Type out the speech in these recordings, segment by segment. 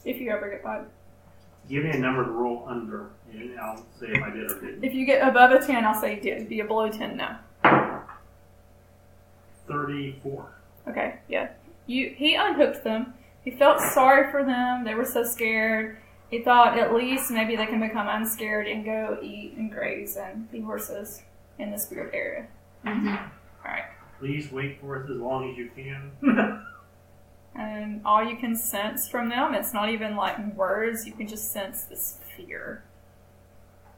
If you ever get 5. Give me a number to roll under, and I'll say if I did or didn't. If you get above a 10, I'll say you did. If you get below 10, no. 34. Okay, yeah. He unhooked them. He felt sorry for them. They were so scared. He thought at least maybe they can become unscared and go eat and graze and be horses in the spirit area. Mm-hmm. Alright. Please wait for us as long as you can. And all you can sense from them, it's not even like words, you can just sense this fear.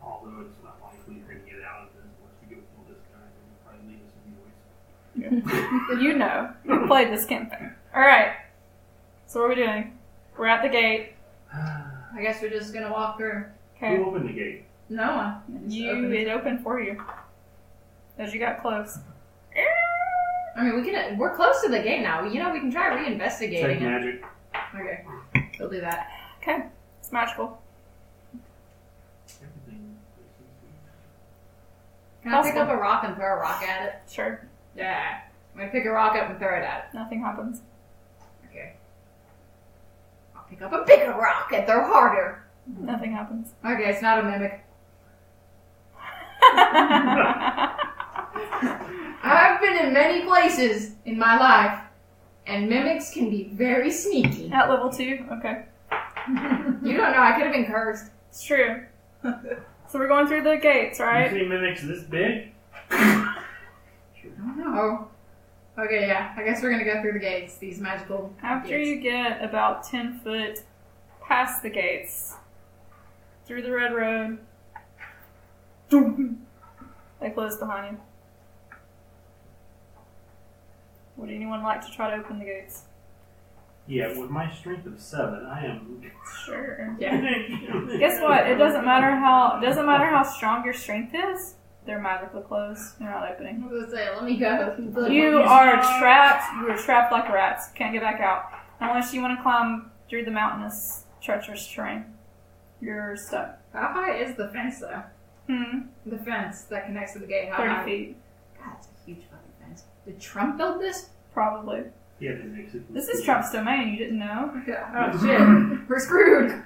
Although it's not likely you're going to get out of this once you go kill this guy, then you'll probably leave us in voice. You know. You played this campaign. Alright. So what are we doing? We're at the gate. I guess we're just gonna walk through. Okay. Who opened the gate? No one. It opened for you. As you got close. I mean, we're close to the gate now. You know, we can try reinvestigating Take it. magic. Okay. We'll do that. Okay. It's magical. Everything. Can I pick up a rock and throw a rock at it? Sure. Yeah. I'm gonna pick a rock up and throw it at Nothing happens. it. Okay. I'll pick up a bigger rock and throw harder. Nothing happens. Okay, it's not a mimic. I've been in many places in my life, and mimics can be very sneaky. At level 2? Okay. You don't know, I could have been cursed. It's true. So we're going through the gates, right? You see mimics this big? I don't know. Okay, yeah, I guess we're gonna go through the gates, these magical After gates. you get about 10 foot past the gates, through the red road, they close behind you. Would anyone like to try to open the gates? Yeah, with my strength of 7, I am. Sure. Yeah. Guess what? It doesn't matter how strong your strength is. They're magically closed. They're not opening. I was gonna say, let me go. You are trapped. You are trapped like rats. Can't get back out unless you want to climb through the mountainous, treacherous terrain. You're stuck. How high is the fence, though? The The fence that connects to the gate. How 30 high? feet, God, it's a huge fucking fence. Did Trump build this? probably. Yeah, that makes it. This is Trump's domain. You didn't know? Yeah. Oh shit. We're screwed.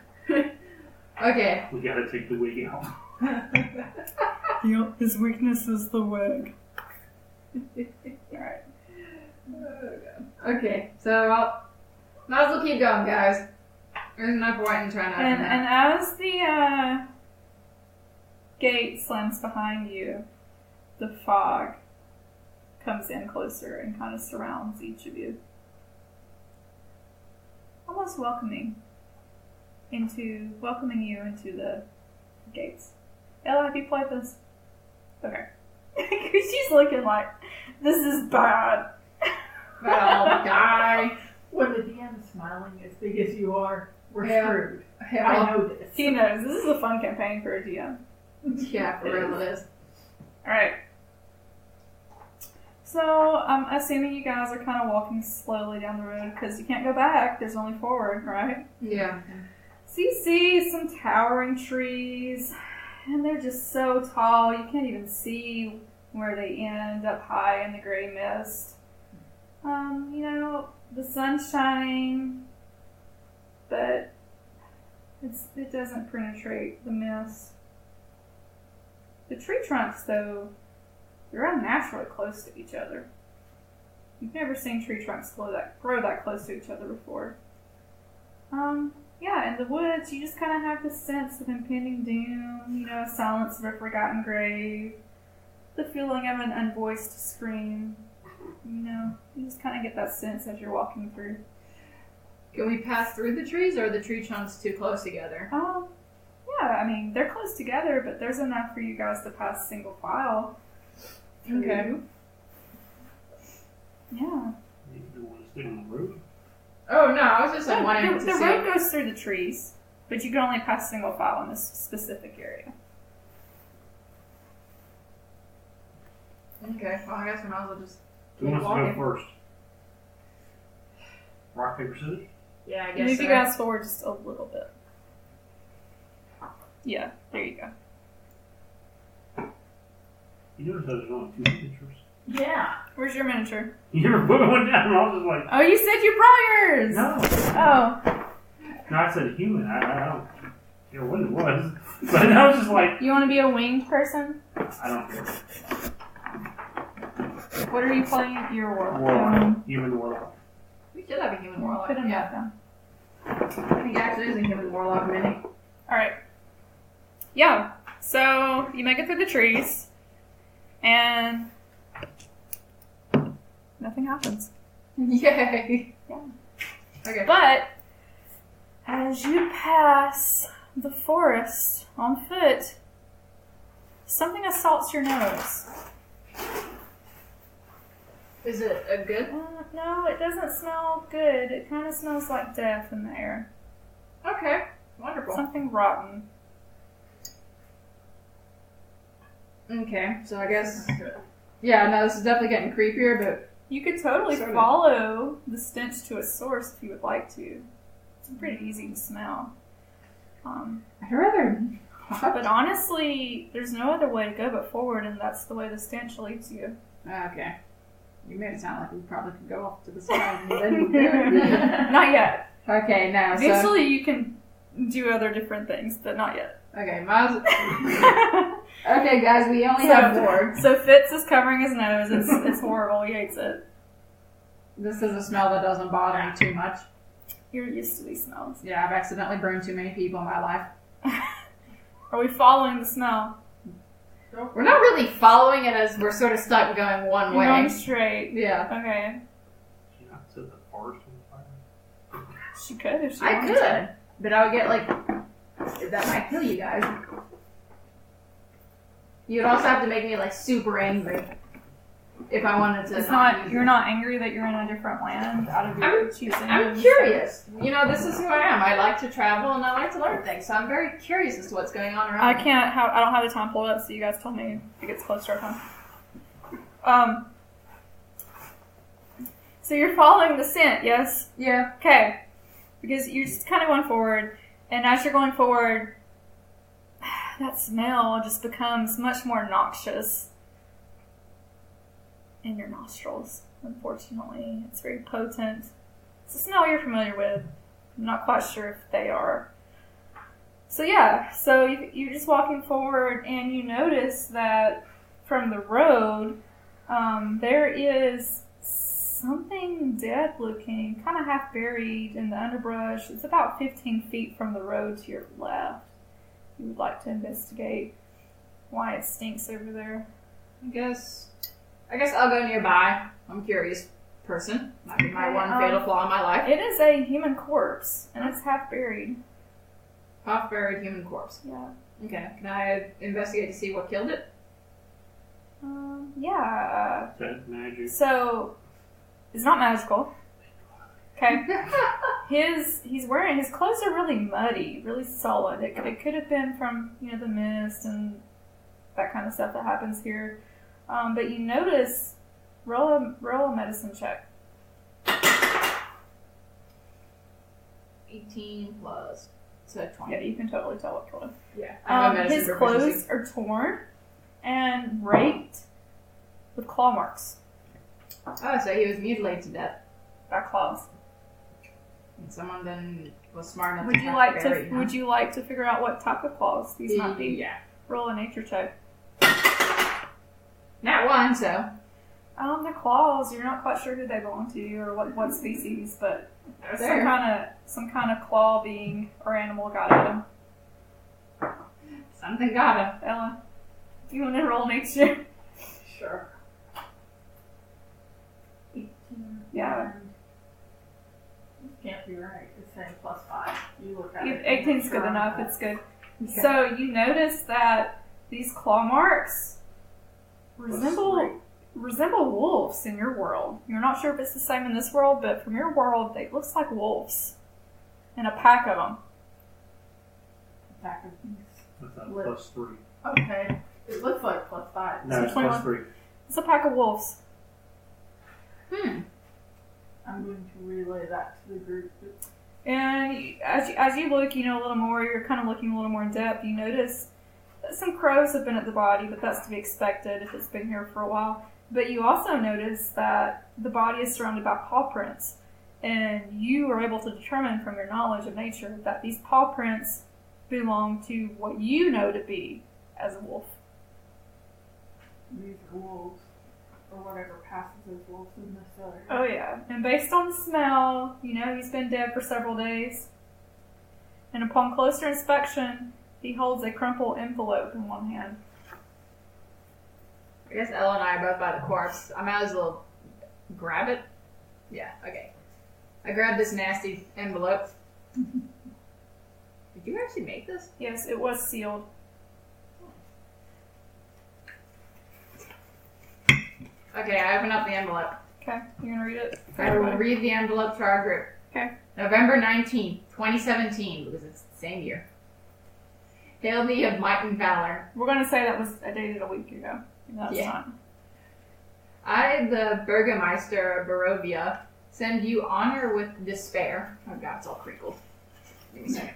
Okay. We gotta take the wig out. His weakness is the wig. Alright. Okay, so might as well keep going, guys. There's no point in trying to open And that. as the gate slams behind you, the fog comes in closer and kind of surrounds each of you. Almost welcoming you into the gates. Ella, have you played this? Okay. She's looking like, this is bad. Well, die. When the DM's smiling as big as you are, we're Yeah. screwed. Yeah, I know this. He knows. This is a fun campaign for a DM. Yeah, for real it is. Alright. So, I'm assuming you guys are kind of walking slowly down the road because you can't go back. There's only forward, right? Yeah. So you see some towering trees, and they're just so tall you can't even see where they end up high in the gray mist. The sun's shining, but it doesn't penetrate the mist. The tree trunks, though, they're unnaturally close to each other. You've never seen tree trunks grow that close to each other before. Yeah, in the woods, you just kind of have this sense of impending doom, silence of a forgotten grave, the feeling of an unvoiced scream. You just kind of get that sense as you're walking through. Can we pass through the trees, or are the tree trunks too close together? Yeah, I mean, they're close together, but there's enough for you guys to pass single file. Okay. Yeah. You want to stay on the road? Oh no, I was just wanting to The see. road goes through the trees, but you can only pass single file in this specific area. Okay, well I guess we might as well just Who keep wants to walking. go first? Rock, paper, scissors? Yeah, I guess Move so. you guys forward just a little bit. Yeah, there you go. You notice there's only 2 pictures? Yeah. Where's your miniature? You never put one down and I was just like, Oh, you said you brought yours! no. Oh. No, I said human. I don't care what it was. But I was just like, You want to be a winged person? I don't care. What are you playing? Your warlock. Warlock. Human warlock. We should have a human warlock. Put him Yeah. back down. I think actually is a human warlock mini. Alright. Yeah. So you make it through the trees, and nothing happens. Yay. Yeah. Okay. But as you pass the forest on foot, something assaults your nose. Is it a good? No, it doesn't smell good. It kind of smells like death in the air. Okay. Wonderful. Something rotten. Okay, so I guess. Yeah, no, this is definitely getting creepier, but. You could totally Sort of. follow the stench to a source if you would like to. It's pretty easy to smell. I'd rather. But honestly, there's no other way to go but forward, and that's the way the stench leads you. Okay. You made it sound like we probably could go off to the side and then there. Not yet. Okay, now. So, Eventually, you can do other different things, but not yet. okay, Miles. Okay, guys, we only have four. So Fitz is covering his nose. It's horrible. He hates it. This is a smell that doesn't bother me too much. You're used to these smells. Yeah, I've accidentally burned too many people in my life. Are we following the smell? We're not really following it as we're sort of stuck going one You're way. going straight. Yeah. Okay. She not set the forest on fire. She could if she I wanted could, to. but I would get like that might kill you guys. You'd also have to make me like super angry if I wanted to. It's not. You're not angry that you're in a different land out of your choosing. I'm curious. You know, this is who I am. I like to travel and I like to learn things. So I'm very curious as to what's going on around I me. I don't have the time pulled up, so you guys tell me if it gets close to our time. So you're following the scent, yes? Yeah. Okay. Because you're just kind of going forward, and as you're going forward, that smell just becomes much more noxious in your nostrils, unfortunately. It's very potent. It's a smell you're familiar with. I'm not quite sure if they are. So yeah, so you're just walking forward, and you notice that from the road, there is something dead looking, kind of half buried in the underbrush. It's about 15 feet from the road to your left. You would like to investigate why it stinks over there. I guess I'll go nearby. I'm a curious person. Might be my Okay, one fatal flaw in my life. It is a human corpse, and it's half buried. Half buried human corpse. Yeah. Okay. Can I investigate to see what killed it? Yeah. That magic. So, it's not magical. Okay. He's wearing, his clothes are really muddy, really solid. It could have been from, the mist and that kind of stuff that happens here. But you notice, roll a medicine check. 18 plus. So 20. Yeah, you can totally tell what killed him. Yeah. I have a medicine His proficiency. clothes are torn and raked with claw marks. Oh, so he was mutilated to death. By claws. And someone then was smart enough Would to you have like buried to him. Would you like to figure out what type of claws these might be? Yeah. Roll a nature check. Not one, so. The claws. You're not quite sure who they belong to or what species, but There. some kind of claw being or animal got at him. Something got him. Ella, you want to roll nature? Sure. 18. Yeah. Can't be right. It's saying +5. You look at it. 18's good enough. It's good. So you notice that these claw marks resemble wolves in your world. You're not sure if it's the same in this world, but from your world, it looks like wolves. And a pack of them. Back of these. What's that? +3. Okay. It looks like +5. No, it's 21. +3. It's a pack of wolves. I'm going to relay that to the group. And as you look, a little more, you're kind of looking a little more in depth, you notice that some crows have been at the body, but that's to be expected if it's been here for a while. But you also notice that the body is surrounded by paw prints. And you are able to determine from your knowledge of nature that these paw prints belong to what you know to be as a wolf. These are wolves, or whatever passes as wolves in this area. Oh yeah, and based on the smell, you know he's been dead for several days. And upon closer inspection, he holds a crumpled envelope in one hand. I guess Ella and I are both by the corpse. I might as well grab it. Yeah, okay. I grabbed this nasty envelope. Did you actually make this? Yes, it was sealed. Okay, I open up the envelope. Okay, you gonna read it? I will read the envelope to our group. Okay. November 19th, 2017, because it's the same year. Hail thee of might and valor. We're gonna say that was dated a week ago. That's fine. I, the Burgermeister of Barovia, send you honor with despair. Oh god, it's all crinkled. Give me a second.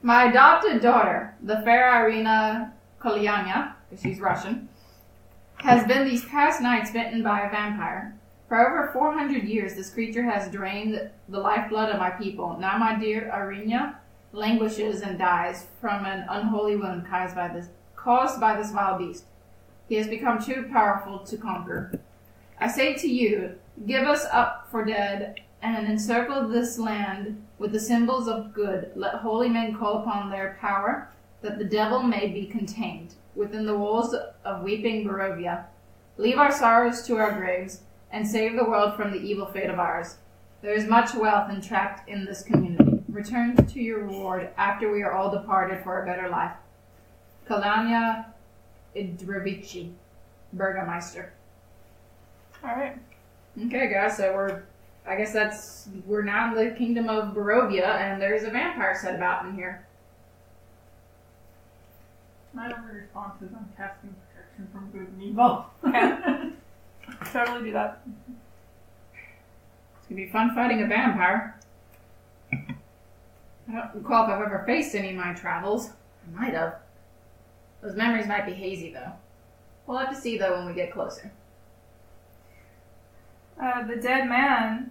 My adopted daughter, the fair Irina Kolyanya, because she's Russian, has been these past nights bitten by a vampire. For over 400 years, this creature has drained the lifeblood of my people. Now my dear Irina languishes and dies from an unholy wound caused by this vile beast. He has become too powerful to conquer. I say to you, give us up for dead, and encircle this land with the symbols of good. Let holy men call upon their power, that the devil may be contained within the walls of weeping Barovia. Leave our sorrows to our graves, and save the world from the evil fate of ours. There is much wealth entrapped in this community. Return to your reward after we are all departed for a better life. Kalanya Idrovici, Burgermeister. Alright. Okay, guys, so we're now in the kingdom of Barovia, and there's a vampire set about in here. My only response is I'm casting protection from good and evil. Okay. Totally do that. It's gonna be fun fighting a vampire. I don't recall if I've ever faced any in my travels. I might have. Those memories might be hazy, though. We'll have to see, though, when we get closer. The dead man,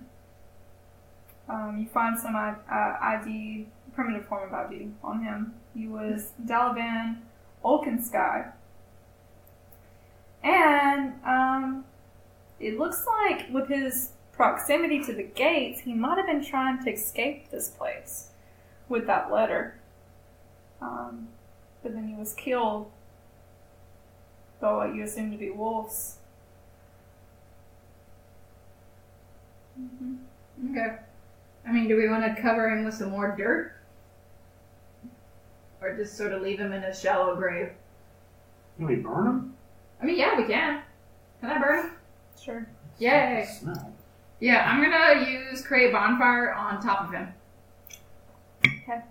you find some ID, primitive form of ID on him. He was Dalavan Olkenskye. And it looks like with his proximity to the gates, he might have been trying to escape this place with that letter. But then he was killed by what you assume to be wolves. Mm-hmm. Okay. I mean, do we want to cover him with some more dirt? Or just sort of leave him in a shallow grave? Can we burn them? I mean, yeah, we can. Can I burn him? Sure. Yay. Smell. Yeah, I'm gonna use create bonfire on top of him. Okay.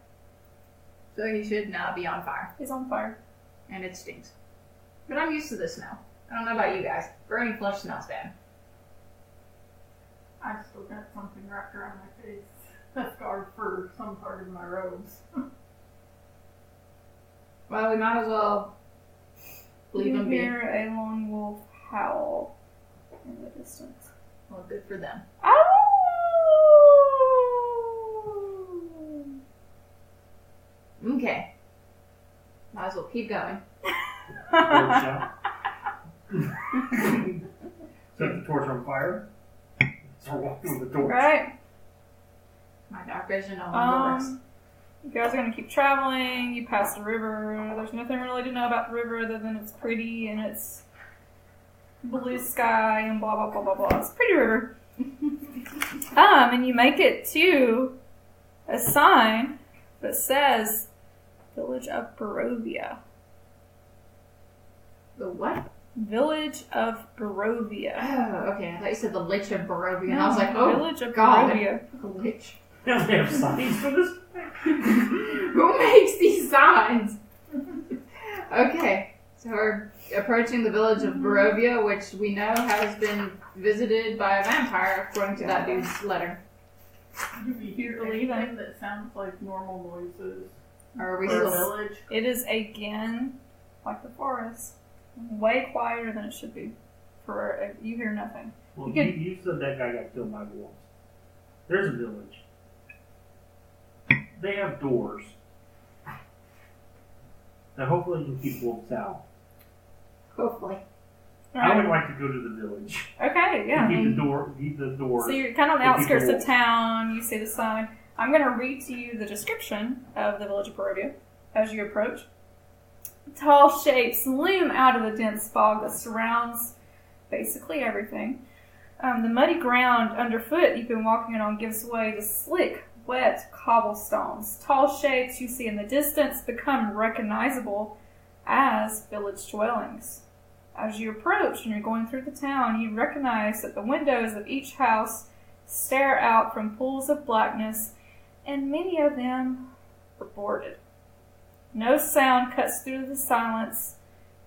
So he should not be on fire. He's on fire. And it stinks. But I'm used to the smell. I don't know about you guys. Burning flesh smells bad. I've still got something wrapped around my face. A scarf for some part of my robes. Well, we might as well leave him be. You hear a lone wolf howl in the distance. Well, good for them. Ow! Okay. Might as well keep going. Set the torch on fire. Start walking with the torch. Right. My dark vision no longer works. You guys are going to keep traveling. You pass the river. There's nothing really to know about the river other than it's pretty and it's blue sky and blah, blah, blah, blah, blah. It's a pretty river. And you make it to a sign that says Village of Barovia. The what? Village of Barovia. Oh, okay. I thought you said the Lich of Barovia, and No, I was like, oh, Village of God. Barovia. The Lich. They have signs for this? Who makes these signs? Okay, so we're approaching the village of Barovia, which we know has been visited by a vampire, according to that dude's letter. Do we hear anything that sounds like normal noises? Or are we For a still... village? It is again like the forest, way quieter than it should be. You hear nothing. Well, You you said that guy got killed by wolves. There's a village. They have doors. Now hopefully you can keep wolves out. Hopefully. I would like to go to the village. Okay, yeah. Keep the doors. So you're kind of on the and keep the outskirts of wolves. town. You see the sign. I'm going to read to you the description of the village of Barovia as you approach. Tall shapes loom out of the dense fog that surrounds basically everything. The muddy ground underfoot you've been walking on gives way to slick, wet cobblestones. Tall shapes you see in the distance become recognizable as village dwellings. As you approach and you're going through the town, you recognize that the windows of each house stare out from pools of blackness, and many of them are boarded. No sound cuts through the silence,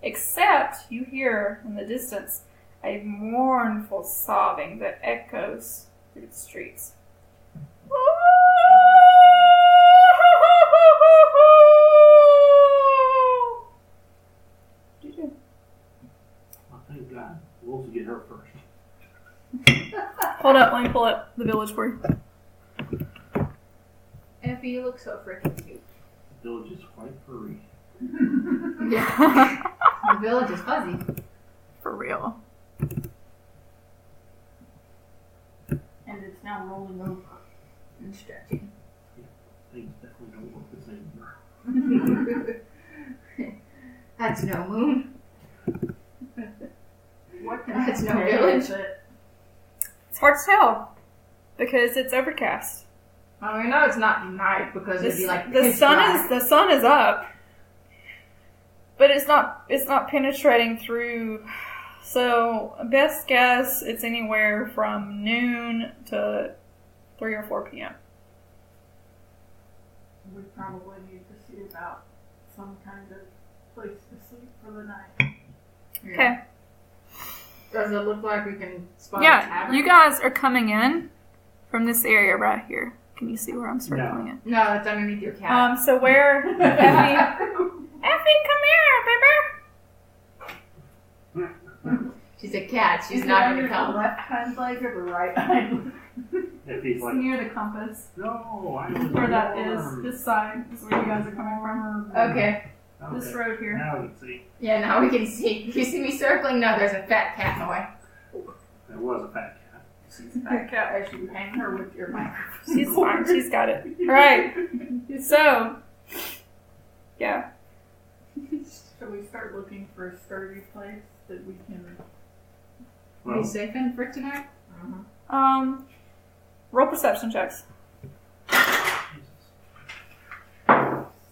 except you hear in the distance a mournful sobbing that echoes through the streets. What do you do? Oh, thank God. Wolves will get her first. Hold up, let me pull up the village for you. Effie, you look so freaking cute. The village is quite furry. Yeah. The village is fuzzy. For real. And it's now rolling over. And stretching. Things definitely don't look the same. That's no moon. What That's no day village. is it? It's hard to tell because it's overcast. I mean, no, it's not night because it'd be like The pitch sun black. is up, but it's not penetrating through. So best guess, it's anywhere from noon to 3 or 4 p.m. We probably need to see about some kind of place to sleep for the night. Yeah. Okay. Does it look like we can spot a Yeah, tavern? you guys are coming in from this area right here. Can you see where I'm circling in? No, that's underneath your cat. So where Effie, come here, baby. She's a cat. She's Is not it going under to the come. left hind leg or the right hind leg? If he's It's like, near the compass. no, I was Where that warm. is. This side is where you guys are coming from. Okay. This Okay. road here. Now we can see. Yeah, now we can see. You see me circling? No, there's a fat cat in the way. There was a fat cat. She's a fat cat. As you hang her with your microphone. She's fine. She's got it. All right. So, yeah. Should we start looking for a sturdy place that we can... Are you safe in for tonight? Roll perception checks. Jesus.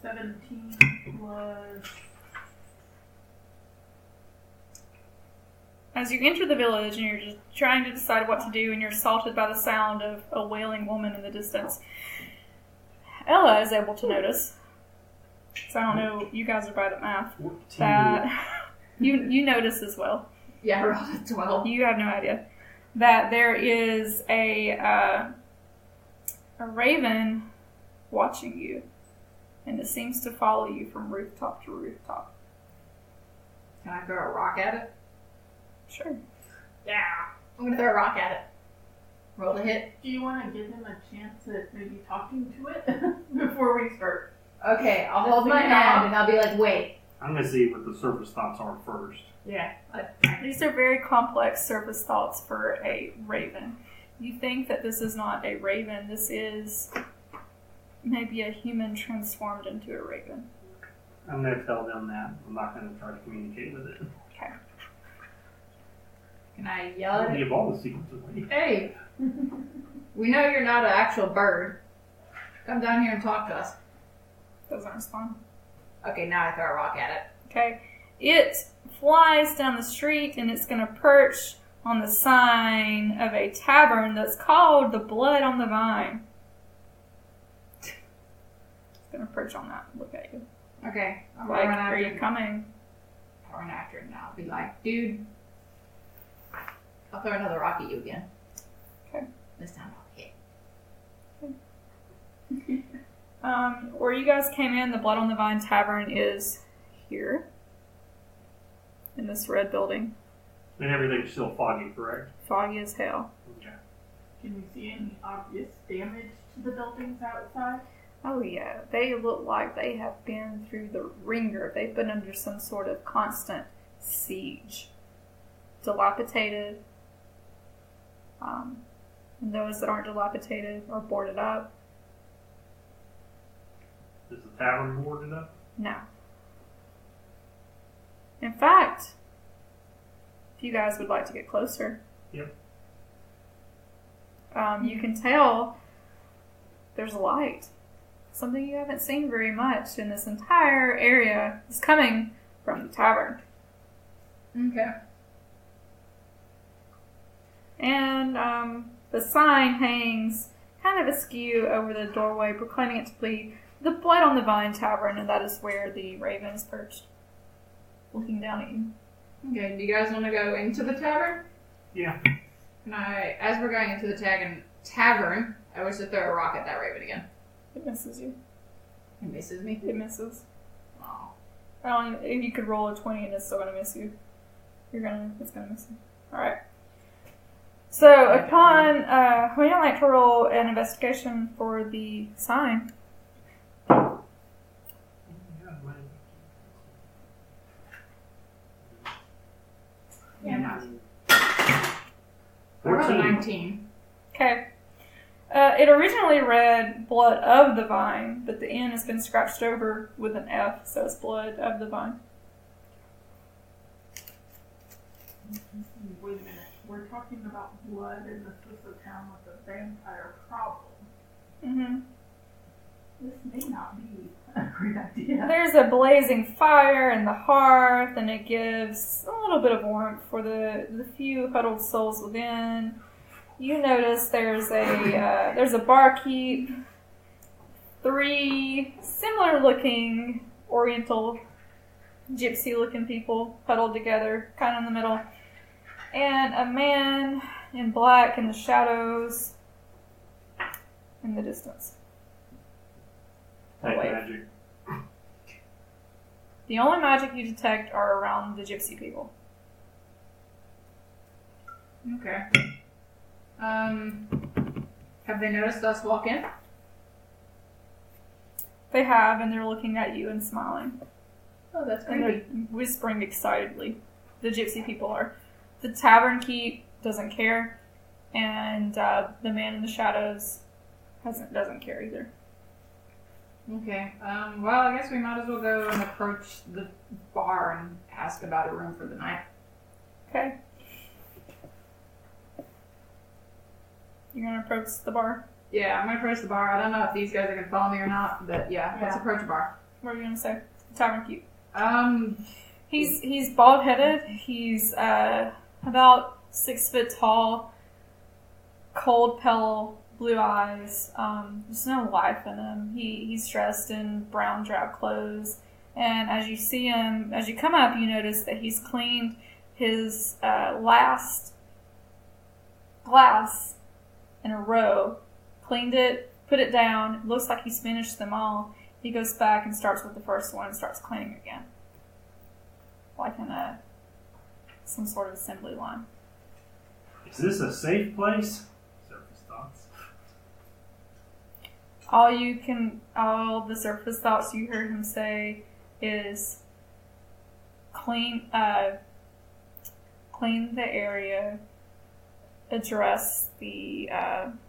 17 plus... As you enter the village and you're just trying to decide what to do and you're assaulted by the sound of a wailing woman in the distance, Ella is able to notice, so I don't know, you guys are bad at math, 14. that you notice as well. Yeah, I rolled a 12. You have no idea that there is a raven watching you, and it seems to follow you from rooftop to rooftop. Can I throw a rock at it? Sure. Yeah. I'm going to throw a rock at it. Roll to hit. Do you want to give him a chance at maybe talking to it before we start? Okay, I'll hold my Figure it hand out. and I'll be like, wait. I'm going to see what the surface thoughts are first. Yeah. These are very complex surface thoughts for a raven. You think that this is not a raven, this is maybe a human transformed into a raven. I'm going to tell them that. I'm not going to try to communicate with it. Okay. Can I I yell don't at it? give all the secrets away. Hey, we know you're not an actual bird. Come down here and talk to us. Doesn't respond. Okay, now I throw a rock at it. Okay. It flies down the street and it's going to perch on the sign of a tavern that's called the Blood on the Vine. It's going to perch on that and look at you. Okay, I'm Like, going are after you it. coming? I'll run after it now. I'll be like, dude, I'll throw another rock at you again. Okay. This time I'll hit. Where you guys came in, the Blood on the Vine Tavern is here. In this red building. And everything's still foggy, correct? Foggy as hell. Okay. Can we see any obvious damage to the buildings outside? Oh yeah, they look like they have been through the ringer. They've been under some sort of constant siege. Dilapidated. And those that aren't dilapidated are boarded up. Is the tavern boarded up? No. In fact, if you guys would like to get closer. Yep. You can tell there's a light. Something you haven't seen very much in this entire area is coming from the tavern. Okay. And the sign hangs kind of askew over the doorway, proclaiming it to be the Blood on the Vine Tavern, and that is where the raven is perched, looking down at you. Okay, do you guys want to go into the tavern? Yeah. Can I, as we're going into the tavern, I wish to throw a rock at that raven again. It misses you. It misses me. It misses. Oh. If you could roll a 20 and it's still going to miss you, it's going to miss you. Alright. So, upon, we don't like to roll an investigation for the sign. Yeah, nice. I rolled a 19. Okay. It originally read Blood of the Vine, but the N has been scratched over with an F, so it's Blood of the Vine. Wait a minute. We're talking about blood, and this is a town with a vampire problem. Mm-hmm. This may not be a great idea. There's a blazing fire in the hearth, and it gives a little bit of warmth for the few huddled souls within. You notice there's a barkeep, 3 similar-looking Oriental, gypsy-looking people huddled together, kind of in the middle, and a man in black in the shadows in the distance. Type Wait. magic. The only magic you detect are around the gypsy people. Okay. Have they noticed us walk in? They have, and they're looking at you and smiling. Oh, that's And they're whispering excitedly. The gypsy people are. The tavern keep doesn't care, and the man in the shadows doesn't care either. Okay. Well, I guess we might as well go and approach the bar and ask about a room for the night. Okay. You're gonna approach the bar? Yeah, I'm gonna approach the bar. I don't know if these guys are gonna follow me or not, but yeah, let's approach the bar. What are you gonna say? The tavern keep. He's bald headed. He's about 6 foot tall, cold, pale blue eyes. There's no life in him. He's dressed in brown drab clothes, and as you come up, you notice that he's cleaned his last glass in a row, cleaned it, put it down. It looks like he's finished them all. He goes back and starts with the first one and starts cleaning again, like in some sort of assembly line. Is this a safe place? Surface thoughts. All the surface thoughts you heard him say is clean the area, address the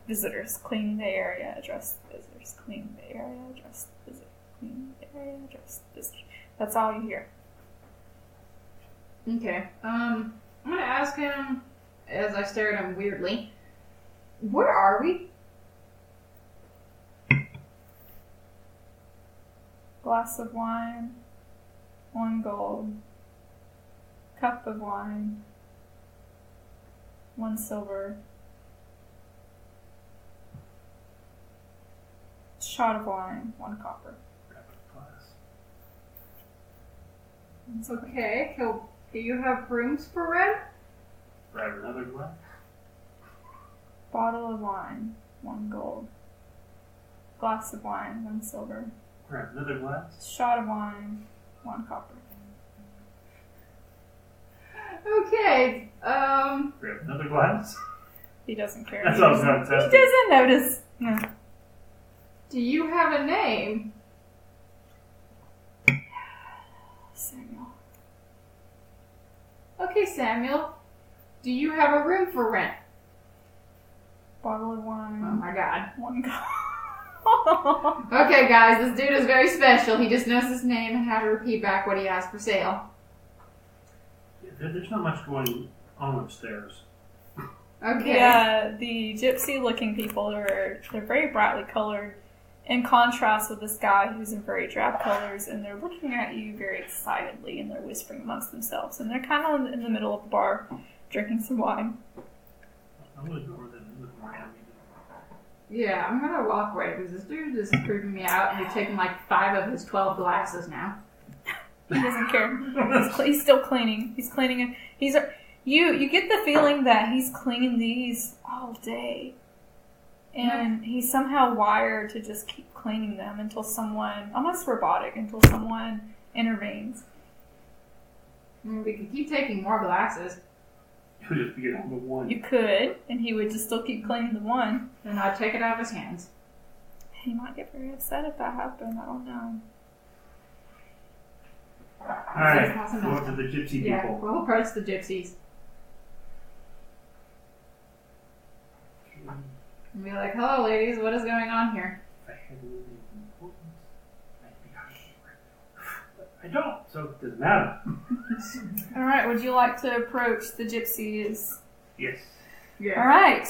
visitors, clean the area, address the visitors, clean the area, address the visitors, clean the area, address the visitors. That's all you hear. Okay. I'm gonna ask him, as I stare at him weirdly, where are we? Glass of wine, 1 gold. Cup of wine, 1 silver. Shot of wine, 1 copper. Grab a glass. Okay. Do you have rooms for red? Grab another glass. Bottle of wine, 1 gold. Glass of wine, 1 silver. Grab another glass. Shot of wine, 1 copper. Okay. Grab another glass. He doesn't care. That's he what I was doesn't, gonna he test. doesn't notice. No. Do you have a name? Samuel. Okay, Samuel. Do you have a room for rent? Bottle of wine. Oh my god. One go. Okay, guys, this dude is very special. He just knows his name and how to repeat back what he has for sale. There's not much going on upstairs. Okay. Yeah, the gypsy-looking people they're very brightly colored, in contrast with this guy who's in very drab colors, and they're looking at you very excitedly, and they're whispering amongst themselves, and they're kind of in the middle of the bar, drinking some wine. I'm gonna go over there and look around. Yeah, I'm gonna walk away because this dude is creeping me out, and you're taking like 5 of his 12 glasses now. He doesn't care. He's still cleaning. He's cleaning it. You get the feeling that he's cleaning these all day. And he's somehow wired to just keep cleaning them until someone, almost robotic, until someone intervenes. We could keep taking more glasses. You'll just get on the one. You could, and he would just still keep cleaning the one. Then I'd take it out of his hands. He might get very upset if that happened. I don't know. Alright, go up to the gypsy Yeah, people. we'll approach the gypsies. And be like, hello ladies, what is going on here? If I had anything of importance, I'd be out here. But I don't, so it doesn't matter. Alright, would you like to approach the gypsies? Yes. Alright.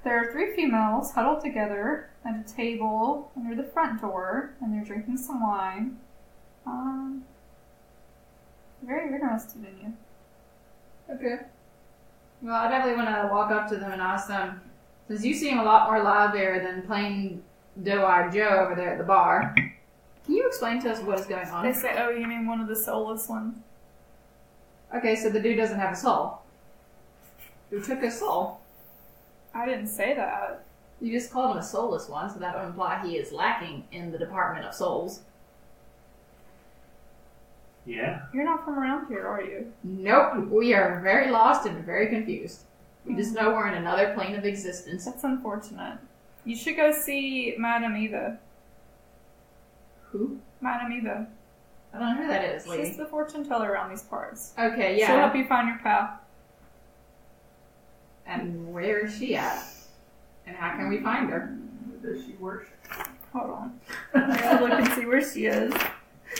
There are 3 females huddled together at a table near the front door, and they're drinking some wine. Very interested in you. Okay. Well, I definitely want to walk up to them and ask them, since you seem a lot more livelier than plain doe-eyed Joe over there at the bar, can you explain to us what is going on? They say, oh, you mean one of the soulless ones? Okay, so the dude doesn't have a soul. Who took his soul? I didn't say that. You just called him a soulless one, so that would imply he is lacking in the department of souls. Yeah. You're not from around here, are you? Nope, we are very lost and very confused. We just know we're in another plane of existence. That's unfortunate. You should go see Madame Eva. Who? Madame Eva. I don't know who that is, lady. She's the fortune teller around these parts. Okay, yeah. She'll help you find your path. And where is she at? And how can we find her? Does she worship? Hold on. I gotta look and see where she is.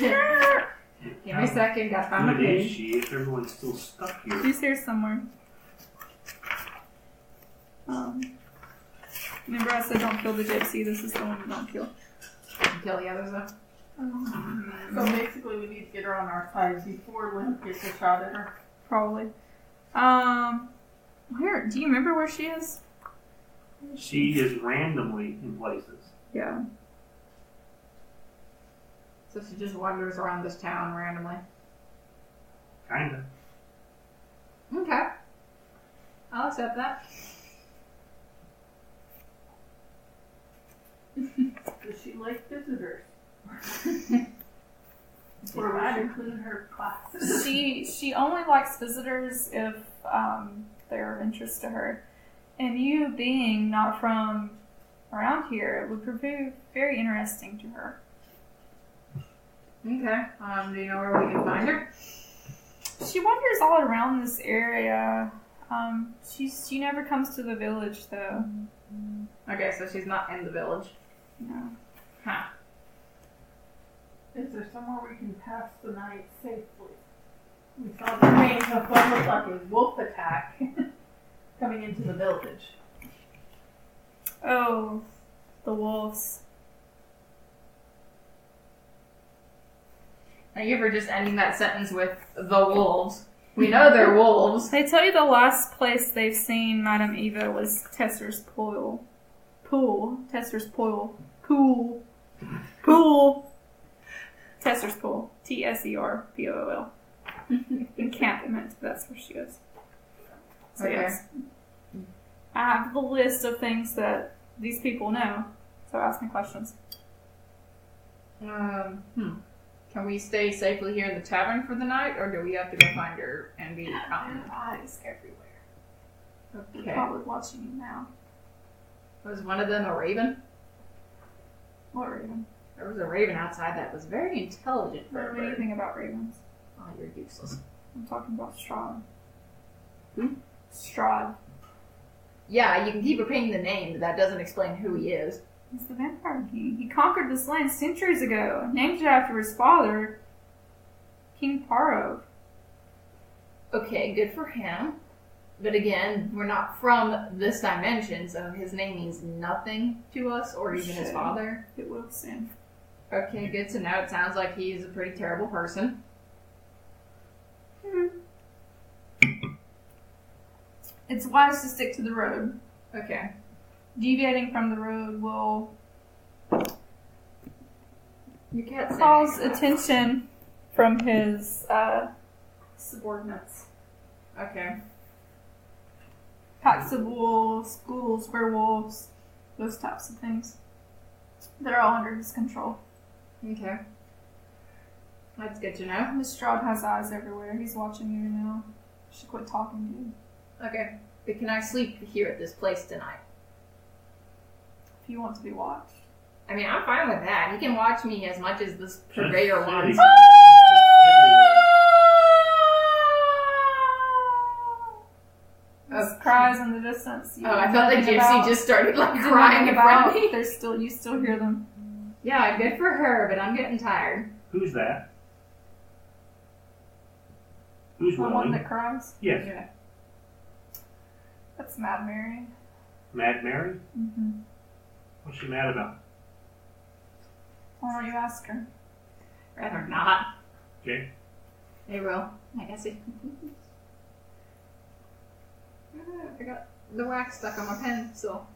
Give me a second, gotta find my Who is page. she if everyone's still stuck here? She's here somewhere. Remember I said don't kill the gypsy, this is the one you don't kill. Kill the others though. So basically, we need to get her on our side before Lynn gets a shot at her. Probably. Where, do you remember where she is? She is randomly in places. Yeah. So she just wanders around this town randomly. Kinda. Okay. I'll accept that. Does she like visitors? Or would that include her classes? She only likes visitors if they're of interest to her. And you being not from around here, it would prove very interesting to her. Okay. Do you know where we can find her? She wanders all around this area. She never comes to the village though. Okay, so she's not in the village. No. Huh. Is there somewhere we can pass the night safely? We saw the rain of what looked like a wolf attack coming into the village. Oh, the wolves. Thank you for just ending that sentence with the wolves. We know they're wolves. They tell you the last place they've seen Madame Eva was Tesser's Pool. Tesser's Pool. Pool. Tesser's Pool. Tserpool. Encampment. That's where she is. So Okay. yes. I have the list of things that these people know. So ask me questions. Can we stay safely here in the tavern for the night, or do we have to go find her and be There are found? bodies everywhere. Okay. Probably watching you now. Was one of them a raven? What raven? There was a raven outside that was very intelligent I for don't a know bird. anything about ravens. Oh, you're useless. I'm talking about Strahd. Who? Strahd. Yeah, you can keep repeating the name, but that doesn't explain who he is. He's the vampire king. He conquered this land centuries ago and named it after his father, King Paro. Okay, good for him. But again, we're not from this dimension, so his name means nothing to us, or even his Shit. father. It will soon. Okay, good to know. It sounds like he's a pretty terrible person. It's wise to stick to the road. Okay. Deviating from the road will Your cat's cause attention from his subordinates. Okay. Packs of wolves, ghouls, werewolves, those types of things. They're all under his control. Okay. That's good to know. Miss Strahd has eyes everywhere. He's watching you now. You should quit talking to you. Okay. But can I sleep here at this place tonight? If you want to be watched. I mean, I'm fine with that. He can watch me as much as this purveyor Just wants. sitting This cries in the distance. You Oh, I know thought the nothing gypsy about- just started like you do crying nothing in front of about. me. You still hear them. Yeah, good for her, but I'm getting tired. Who's that? Who's The one rolling? that cries. Yes. Yeah. That's Mad Mary. Mad Mary? Mm-hmm. What's she mad about? Why don't you ask her? Rather not. Okay. They will. I guess it. I got the wax stuck on my pencil.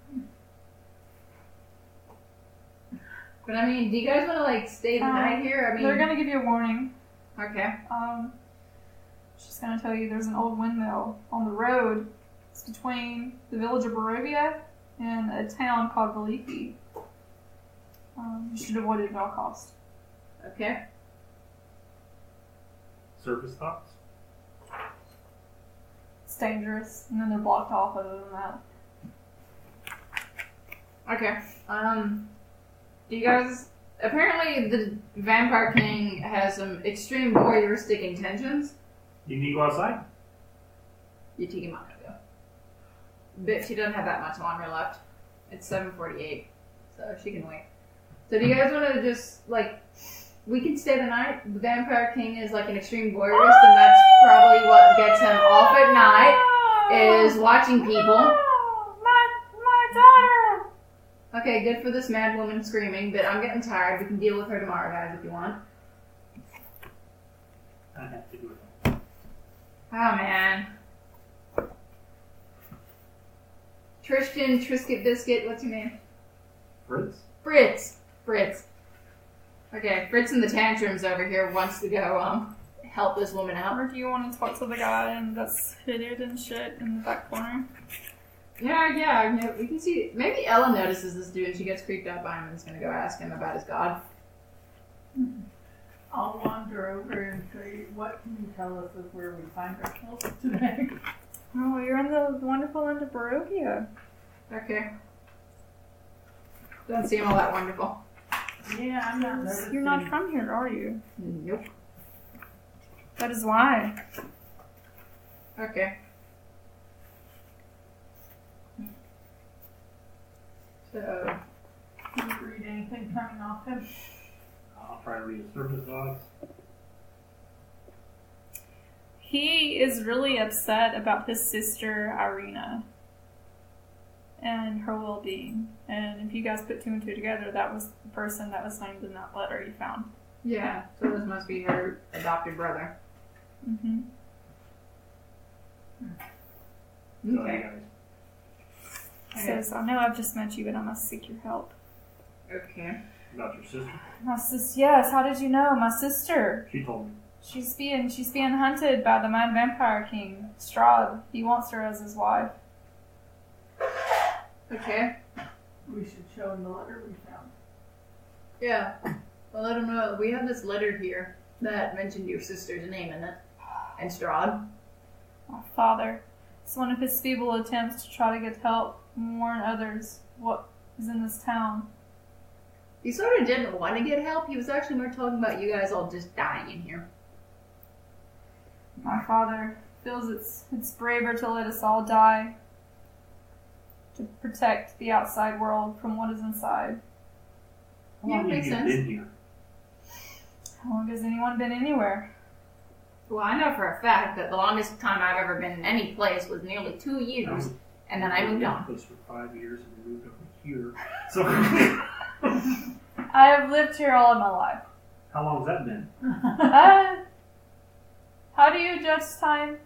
But I mean, do you guys want to like stay the night here? I mean, They're gonna give you a warning. Okay. She's gonna tell you there's an old windmill on the road. It's between the village of Barovia and a town called Valithi. You should avoid it at all costs. Okay. Surface thoughts? It's dangerous, and then they're blocked off other than that. Okay. Do you guys? Apparently, the Vampire King has some extreme voyeuristic intentions. You need to go outside? You take him on go. But she doesn't have that much longer left. It's 7:48, so she can wait. So do you guys want to just like? We can stay the night. The Vampire King is like an extreme voyeurist, and that's probably what gets him off at night. Is watching people. My daughter! Okay, good for this mad woman screaming, but I'm getting tired. We can deal with her tomorrow, guys, if you want. I have to do it. Oh, man. Tristan, Trisket Biscuit, what's your name? Fritz? Fritz. Fritz. Okay, Fritz in the tantrums over here wants to go, help this woman out. Or do you want to talk to the guy and that's hooded and shit in the back corner? Yeah, we can see. Maybe Ella notices this dude and she gets creeped out by him and is gonna go ask him about his god. I'll wander over and say, what can you tell us of where we find ourselves today? Oh, you're in the wonderful land of Barovia. Okay. Doesn't seem all that wonderful. Yeah, I'm not noticing. You're not from here, are you? Nope. That is why. Okay. So, Can you read anything coming off him? I'll try to read his surface thoughts. He is really upset about his sister, Irina, and her well-being. And if you guys put two and two together, that was the person that was named in that letter you found. yeah, so this must be her adopted brother. Mm-hmm. So, Okay. guys, Says, I know I've just met you, but I must seek your help. Okay. about your sister? My sister, yes, how did you know? My sister. She told me. She's being hunted by the Mad Vampire King, Strahd. He wants her as his wife. Okay. We should show him the letter we found. Yeah. Well, let him know. We have this letter here that mentioned your sister's name in it. And Strahd. My father It's one of his feeble attempts to try to get help and warn others what is in this town. He sort of didn't want to get help. He was actually more talking about you guys all just dying in here. My father feels it's braver to let us all die, to protect the outside world from what is inside. How Yeah, long have makes you sense. been here? How long has anyone been anywhere? Well, I know for a fact that the longest time I've ever been in any place was nearly 2 years, and then I moved on. Place for 5 years and we moved over here. So I have lived here all of my life. how long has that been? How do you judge time?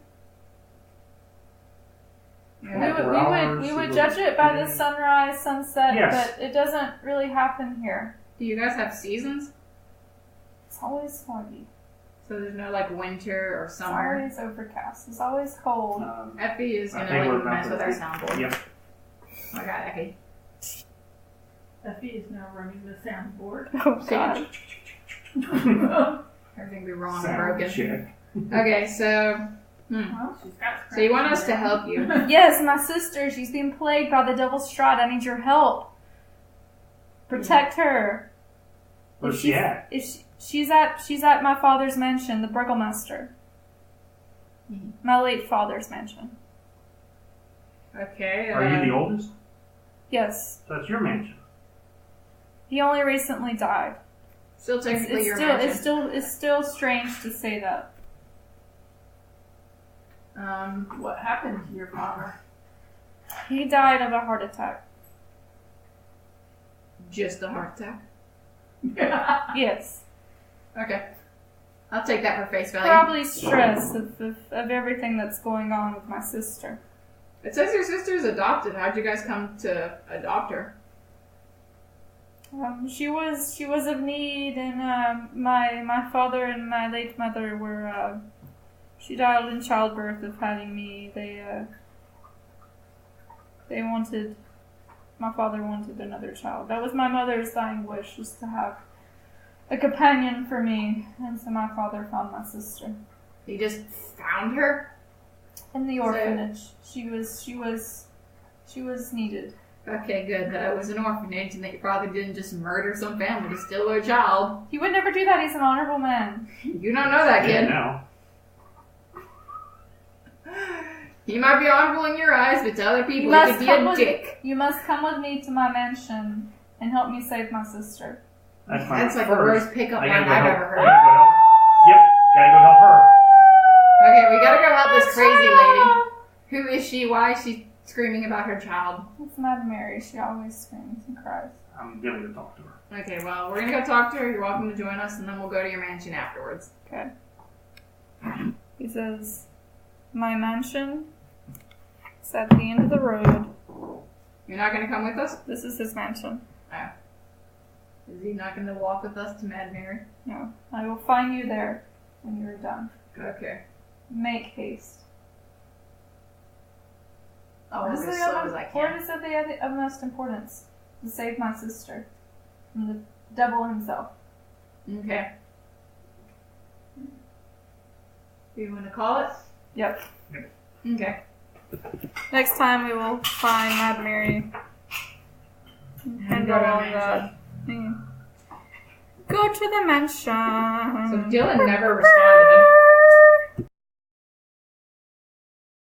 Yeah. We would judge it by the sunrise, sunset, Yes. but it doesn't really happen here. Do you guys have seasons? It's always foggy. So there's no like winter or It's summer? always overcast. It's always cold. Effie is I gonna think we're like about mess to- with our soundboard. Yep. Oh my god, Effie. Effie is now running the soundboard. Oh god. Everything will be wrong and Sound broken. check. Okay, so Well, she's got so you want us to help you? Yes, my sister. She's being plagued by the devil's Strahd. I need your help. Protect her. Where's she at? She's at my father's mansion, the Burgomaster. Mhm. My late father's mansion. Okay. Are you the oldest? Yes. So that's your mansion. He only recently died. Still technically It's your still mansion. it's still strange to say that. What happened to your father? He died of a heart attack. Just a heart attack. Yes. Okay. I'll take that for face value. Probably stress of everything that's going on with my sister. It says your sister's adopted. How'd you guys come to adopt her? She was of need, and my father and my late mother were. She died in childbirth of having me. They wanted. My father wanted another child. That was my mother's dying wish, was to have a companion for me, and so my father found my sister You just found her? in the So- orphanage. She was needed. Okay, good. That it was an orphanage and that your father didn't just murder some family to steal their child. He would never do that. He's an honorable man. You don't know that, Yeah, kid. now. He might be honorable in your eyes, but to other people, he must could be come a with- dick. You must come with me to my mansion and help me save my sister. That's fine. That's like the First, worst pickup I line gotta go I've help- ever I heard. gotta go help. Yep, gotta go help her. Okay, we gotta go help this crazy lady. Who is she? Why is she screaming about her child? It's Mad Mary. She always screams and cries. I'm gonna go talk to her. Okay, well, we're gonna go talk to her. You're welcome to join us, and then we'll go to your mansion afterwards. Okay. He says, my mansion is at the end of the road. You're not gonna come with us? This is his mansion. Is he not gonna walk with us to Mad Mary? No. I will find you there when you are done. Okay. Make haste. I'll This work is as the slow as I What can. is of the utmost importance? To save my sister from the devil himself. Okay. Do you want to call it? Yep. Okay. Next time we will find Mad Mary. And go to all the that. Go to the mansion. So Dylan never responded.